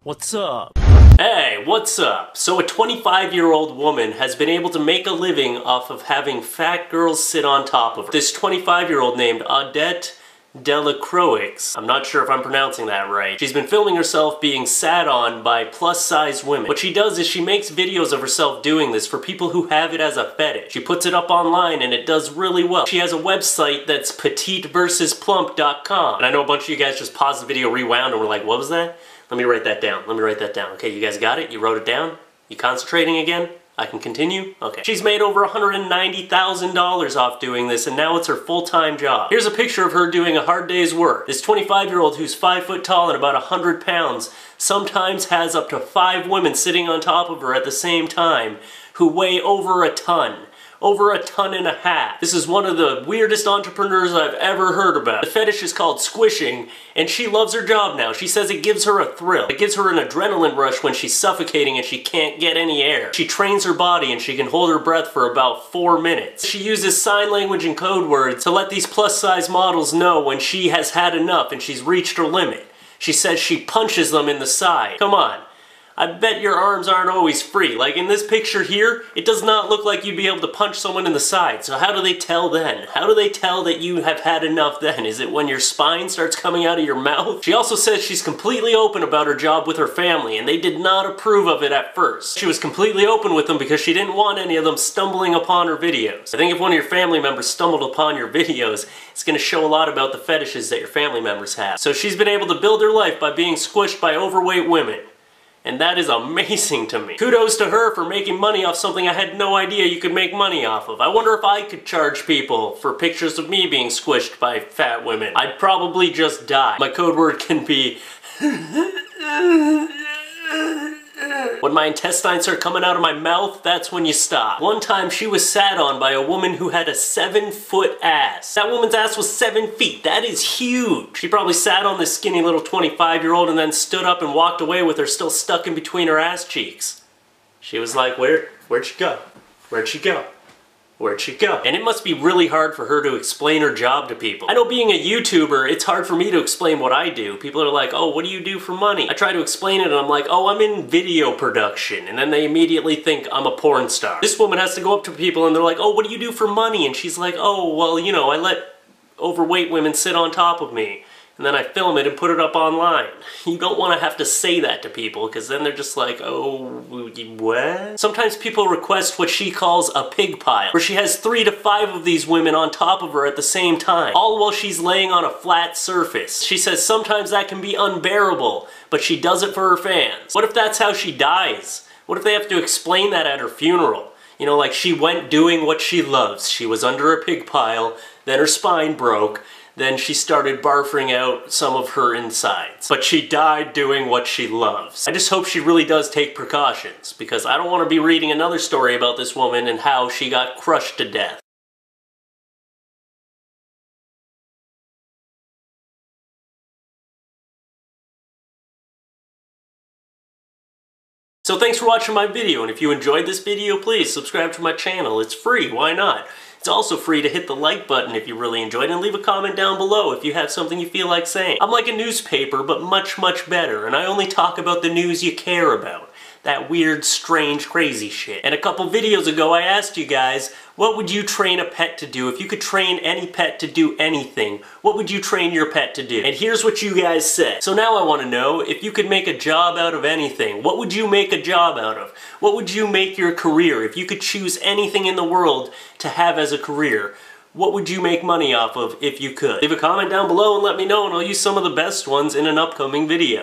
What's up? Hey, what's up? So a 25-year-old woman has been able to make a living off of having fat girls sit on top of her. This 25-year-old named Odette Delacroix, I'm not sure if I'm pronouncing that right. She's been filming herself being sat on by plus-size women. What she does is she makes videos of herself doing this for people who have it as a fetish. She puts it up online and it does really well. She has a website that's petiteversusplump.com. And I know a bunch of you guys just paused the video, rewound, and were like, what was that? Let me write that down. Let me write that down. Okay, you guys got it? You wrote it down? You concentrating again? I can continue? Okay. She's made over $190,000 off doing this, and now it's her full-time job. Here's a picture of her doing a hard day's work. This 25-year-old who's 5 foot tall and about 100 pounds sometimes has up to 5 women sitting on top of her at the same time who weigh over a ton. Over a ton and a half. This is one of the weirdest entrepreneurs I've ever heard about. The fetish is called squishing, and she loves her job now. She says it gives her a thrill. It gives her an adrenaline rush when she's suffocating and she can't get any air. She trains her body and she can hold her breath for about 4 minutes. She uses sign language and code words to let these plus-size models know when she has had enough and she's reached her limit. She says she punches them in the side. Come on. I bet your arms aren't always free. Like in this picture here, it does not look like you'd be able to punch someone in the side. So how do they tell then? How do they tell that you have had enough then? Is it when your spine starts coming out of your mouth? She also says she's completely open about her job with her family, and they did not approve of it at first. She was completely open with them because she didn't want any of them stumbling upon her videos. I think if one of your family members stumbled upon your videos, it's going to show a lot about the fetishes that your family members have. So she's been able to build her life by being squished by overweight women. And that is amazing to me. Kudos to her for making money off something I had no idea you could make money off of. I wonder if I could charge people for pictures of me being squished by fat women. I'd probably just die. My code word can be when my intestines start coming out of my mouth, that's when you stop. One time she was sat on by a woman who had a 7-foot ass. That woman's ass was 7 feet. That is huge. She probably sat on this skinny little 25-year-old and then stood up and walked away with her still stuck in between her ass cheeks. She was like, where'd she go? Where'd she go? Where'd she go? And it must be really hard for her to explain her job to people. I know being a YouTuber, it's hard for me to explain what I do. People are like, oh, what do you do for money? I try to explain it and I'm like, oh, I'm in video production. And then they immediately think I'm a porn star. This woman has to go up to people and they're like, oh, what do you do for money? And she's like, oh, well, you know, I let overweight women sit on top of me. And then I film it and put it up online. You don't want to have to say that to people because then they're just like, oh, what? Sometimes people request what she calls a pig pile, where she has 3 to 5 of these women on top of her at the same time, all while she's laying on a flat surface. She says sometimes that can be unbearable, but she does it for her fans. What if that's how she dies? What if they have to explain that at her funeral? You know, like she went doing what she loves. She was under a pig pile, then her spine broke, then she started barfing out some of her insides. But she died doing what she loves. I just hope she really does take precautions, because I don't want to be reading another story about this woman and how she got crushed to death. So thanks for watching my video, and if you enjoyed this video, please subscribe to my channel. It's free, why not? It's also free to hit the like button if you really enjoyed it, and leave a comment down below if you have something you feel like saying. I'm like a newspaper, but much, much better, and I only talk about the news you care about. That weird, strange, crazy shit. And a couple videos ago I asked you guys, what would you train a pet to do? If you could train any pet to do anything, what would you train your pet to do? And here's what you guys said. So now I want to know, if you could make a job out of anything, what would you make a job out of? What would you make your career? If you could choose anything in the world to have as a career, what would you make money off of if you could? Leave a comment down below and let me know, and I'll use some of the best ones in an upcoming video.